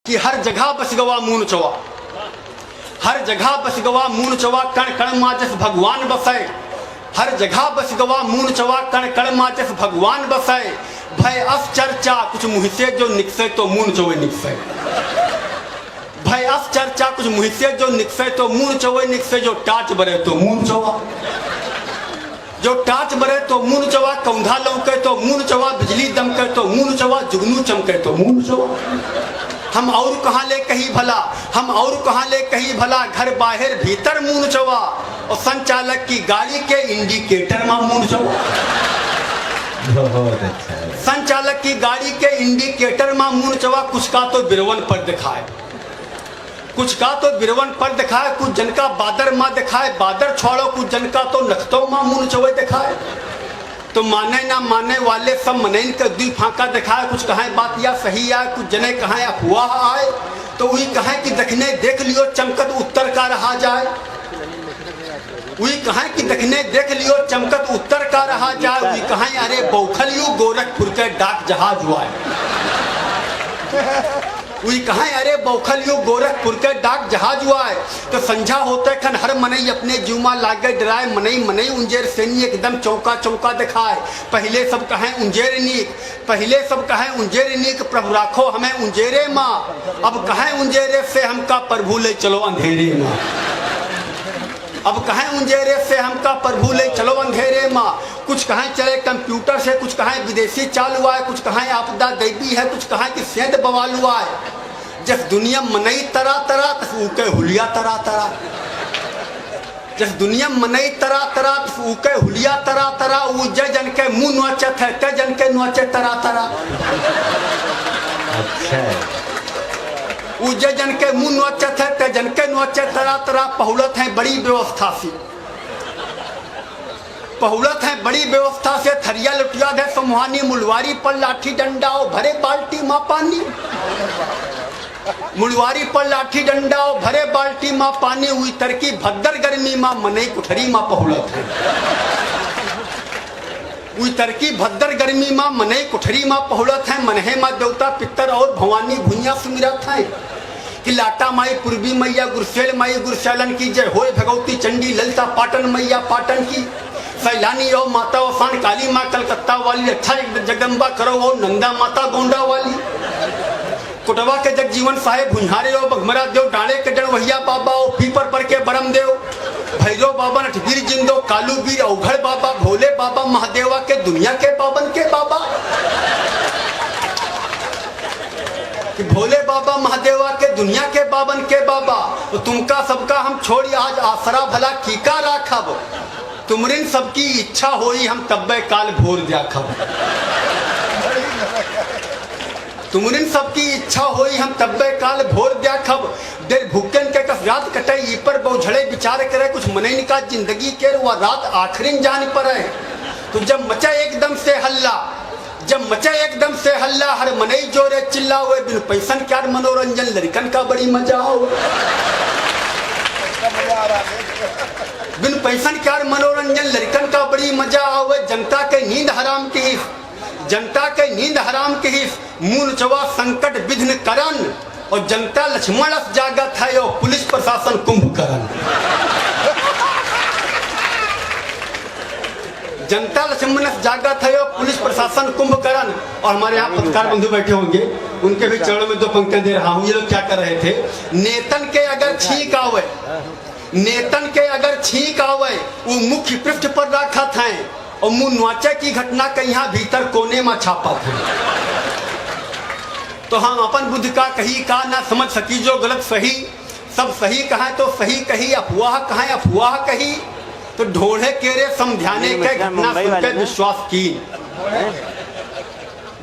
कि हर जगह बस गवा मून चवा, हर जगह बस गवा मून चवा, कण कण माचस भगवान बसे। हर जगह बस गवा मून चवा, कण कण माचस भगवान बसे। भय अस चर्चा कुछ मुहिसे जो निकसे तो मून चवे निकसे। भय अस चर्चा कुछ मुहिसे जो निकसे तो मून चवे निकसे। जो टाच बरे तो मून चवा, जो टाच बरे तो मून चवा। कौंधा लौके तो मून चवा, बिजली दमके तो मून चवा, जुगनू चमके तो मून चवा। हम और कहाँ ले कहीं भला, हम और कहाँ ले कहीं भला, घर बाहर भीतर मून चवा। और संचालक की गाड़ी के इंडिकेटर में मून चवा। बहुत अच्छा। संचालक की गाड़ी के इंडिकेटर में मून चवा। कुछ का तो बिरवन पर दिखाए, कुछ का तो बिरवन पर दिखाए, कुछ जन का बादर माँ दिखाए बादर छोड़ो, कुछ जन का तो नखतों माँ मून चवे दिखाए। तो माने ना माने वाले सब मनैन के दी फांका दिखाए। कुछ कहे बात या सही आए, कुछ जने कहे अफवाह आए। तो वही कहे कि दखने देख लियो चमकत उत्तर का रहा जाए। वही कहे कि दखने देख लियो चमकत उत्तर का रहा जाए। वही कहे अरे बौखलियो गोरखपुर के डाक जहाज हुआ है। वही कहे अरे बौखलियो गोरखपुर के डाक जहाज हुआ है। तो संझा होते खन हर मनई अपने जुमा लागे डराए। मनई मनई उंजेर सेनी एकदम चौका चौका दिखाए। पहले सब कहे उंजेर नीक, पहले सब कहे उंजेर नीक, प्रभु राखो हमें उंजेरे माँ। अब कहे उंजेरे से हमका प्रभु ले चलो अंधेरे माँ। अब कहें उंजेरे से हमका प्रभु ले चलो अंधेरे माँ। कुछ कहें चले कंप्यूटर से, कुछ कहें विदेशी चाल हुआ है, कुछ कहें आपदा दैवी है, कुछ कहें कि सेंध बवाल हुआ है। जिस दुनिया मनई तरा तरा ऊके हुलिया तरा तरा, जिस दुनिया मनई तरा तरा ऊके हुलिया तरा तरा। जय जन के मुंह नोचत है, ते जन के नोचे तरा तरा। अच्छा। उजे जन के मुंह नोचत है, ते जन के नोचे तरा तरा। पहुलत है बड़ी व्यवस्था से, पहुलत है बड़ी व्यवस्था से। थरिया लुटिया दे समूहानी, मुलवारी पर लाठी डंडा भरे बाल्टी माँ पानी। मुलवारी पर लाठी डंडा भरे बाल्टी माँ पानी। हुई तरकी भद्दर गर्मी माँ मनई कुठरी माँ पहुलत है। हुई तरकी भद्दर गर्मी माँ मनई कुठरी माँ पहुलत है। मनहे माँ देवता पितर और भवानी भुइया सुमिरत है। कि लाटा माई पूर्वी मैया गुरसेल माई गुरसैलन की जय। होए भगवती चंडी ललिता पाटन मैया पाटन की। सैलानी और माता वसान काली माँ कलकत्ता वाली। अच्छा जगदम्बा करो और नंदा माता गोंडा वाली। कुटवा के जगजीवन साहेब भुंझारे और बघमरा देव। डाले के डर वहिया बाबा और पीपर पर के बरम देव। भैरव बाबा नटवीर जिंदो कालू वीर औघड़ बाबा। भोले बाबा महादेवा के दुनिया के बाबन के बाबा। कि भोले बाबा महादेवा के दुनिया के बाबन के बाबा। तो तुमका सबका हम छोड़ी आज आसरा भला कीका राखब। तुमरिन सबकी इच्छा होई हम तब्बे काल भोर जाखब। तुमरिन सबकी इच्छा होई हम तब्बे काल भोर जाखब। देर भूकन के कस रात कटे ई पर बहुझड़े विचार करे। कुछ मनैन का जिंदगी के वो रात आखिरिन जान पर है। तो जब मचा एकदम से हल्ला, जब मचा एकदम से हल्ला, हर मनई जोरे चिल्ला हुए। बिन पैसन क्या मनोरंजन लड़कन का बड़ी मजा हो। बिन पैसन क्या मनोरंजन लड़कन का बड़ी मजा आवे। जनता के नींद हराम की हिस्स, जनता के नींद हराम की हिस्स। मून चवा संकट विघ्न करन और जनता लक्ष्मण जागत है और पुलिस प्रशासन कुंभकर्ण। जनता लक्ष्मण जागत है और पुलिस प्रशासन कुंभकर्ण। और हमारे यहाँ पत्रकार बंधु बैठे होंगे, उनके भी चरणों में दो पंक्तियां दे रहा हूँ। ये लोग क्या कर रहे थे? नेतन के अगर छींक आवे, नेतन के अगर छींक आवे, वो मुख्य पृष्ठ पर रखा था और मुंह नोचे की घटना के यहाँ भीतर कोने में छापा था। तो हम अपन बुद्ध का कही का ना समझ सकी जो गलत सही। सब सही कहा तो सही कही, अफवाह कहा अफवाह कही। तो ढोढ़े केरे समझाने के घटना सुनकर विश्वास की।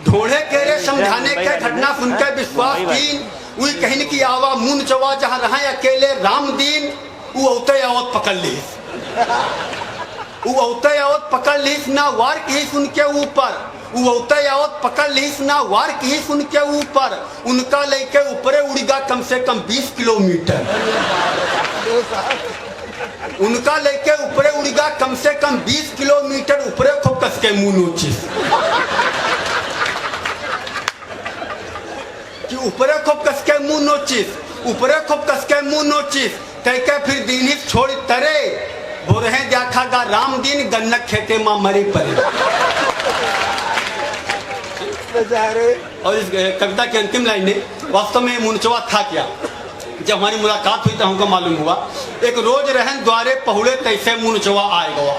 ढोढ़े केरे समझाने के घटना सुनकर विश्वास की। वही कहने की आवा मून चवा जहाँ रहे अकेले राम दीन। वो औते आवत पकड़ ली, वो औते आवत पकड़ ली ना वार की सुन के ऊपर। वो औते आवत पकड़ ली ना वार की सुन के ऊपर। उनका लेके ऊपरे उड़ेगा कम से कम 20 किलोमीटर। उनका लेके ऊपरे उड़ेगा कम से कम 20 किलोमीटर। ऊपरे खूब कस के मुंह नोची। कि ऊपरे खूब कस के मुंह नोचिस ऊपरे खूब कसके मुंह नोचिस कह के फिर दीन ही छोड़ तरे हो रहे देखा गा राम दिन गन्नक खेते मां मरे परे। और इस कविता की अंतिम लाइन ने वास्तव में मुनचवा था क्या। जब हमारी मुलाकात हुई तो हमको मालूम हुआ एक रोज रहन द्वारे पहुड़े तैसे मुनचवा आए गवा।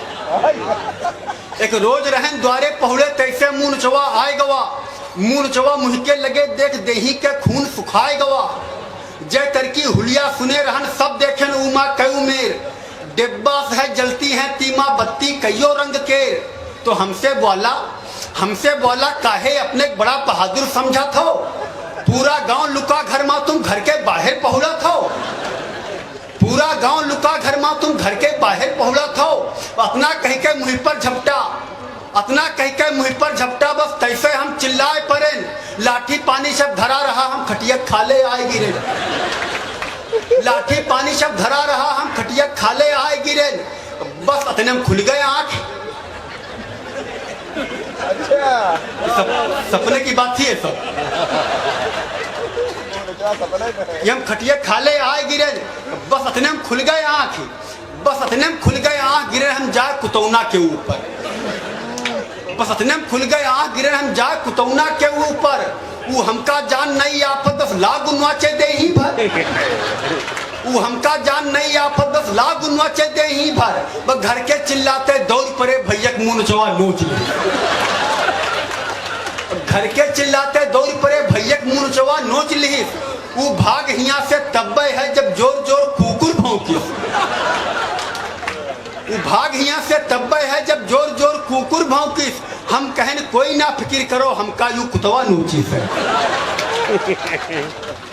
एक रोज रहन द्वारे पहुड़े तैसे मुनचवा आए गवा। मुनचवा मुहके लगे देख देही के खून सुखाए गवा। जय तरकी हुलिया सुने रहन सब देखें उमा कयू मेर डिब्बा है जलती है तीमा बत्ती कईयो रंग के। तो हमसे बोला काहे अपने बड़ा बहादुर समझा थो। पूरा गांव लुका घर मां तुम घर के बाहर पहुड़ा थो। पूरा गांव लुका घर मां तुम घर के बाहर पहुड़ा थो। अपना कह के मुँह पर झपटा अपना कह के मुँह पर झपटा बस तैसे हम चिल्लाए परे। लाठी पानी सब धरा रहा हम खटिया खाले आए गिरे। लाठी पानी सब धरा रहा हम खटिया खाले आए गिरे। बस अतने हम खुल गए आंख। सपने की बात थी ये सब। हम खटिया खाले आए गिरे। बस अतने हम खुल गए आंख। बस अतने हम खुल गए आंख गिरे हम जाए कुतौना के ऊपर। बस अतने हम खुल गए आंख गिरे हम जाए कुतौना के ऊपर। वो हमका जान नहीं आफत 10 लाख गुनवाचे दे ही भर। वो हमका जान नहीं आफत 10 लाख गुनवाचे दे ही भर। बस घर के चिल्लाते दौड़ पड़े भैया मुनचवा नोच ले। घर के चिल्लाते दौड़ पड़े भैया मुनचवा नोच ली। वो भाग हिया से तब्बे है जब जोर जोर कुकुर भौंकी। वो भाग हिया से तब्बे है जब जोर जोर कुकुर भौंकी। हम कहन कोई ना फिक्र करो हमका यू कुतवा नोचिस है।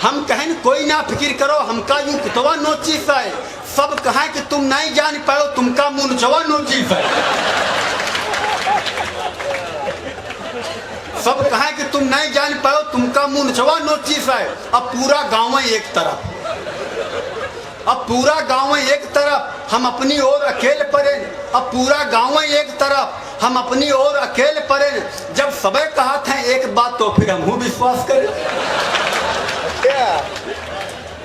हम कहन कोई ना फिक्र करो हमका यू कुतवा नोचिस है। सब कहें कि तुम नहीं जान पाओ तुमका मुनचवा नोचिस है। सब कहें कि तुम नहीं जान पाओ तुमका मुनचवा नोचिस है। अब पूरा गाँव एक तरफ अब पूरा गाँव एक तरफ हम अपनी ओर अकेले पड़े। अब पूरा गाँव एक तरफ हम अपनी ओर अकेले पड़े। जब सबे कहा था एक बात तो फिर हम विश्वास करें।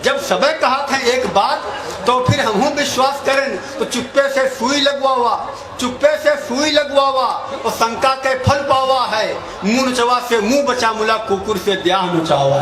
जब सबे कहा था एक बात तो फिर हम विश्वास करें। तो चुप्पे से सुई लगवावा चुप्पे से सुई लगवावा और शंका के फल पावा है। मुनचवा से मुंह बचा मुला कुकुर से ब्याह नचावा।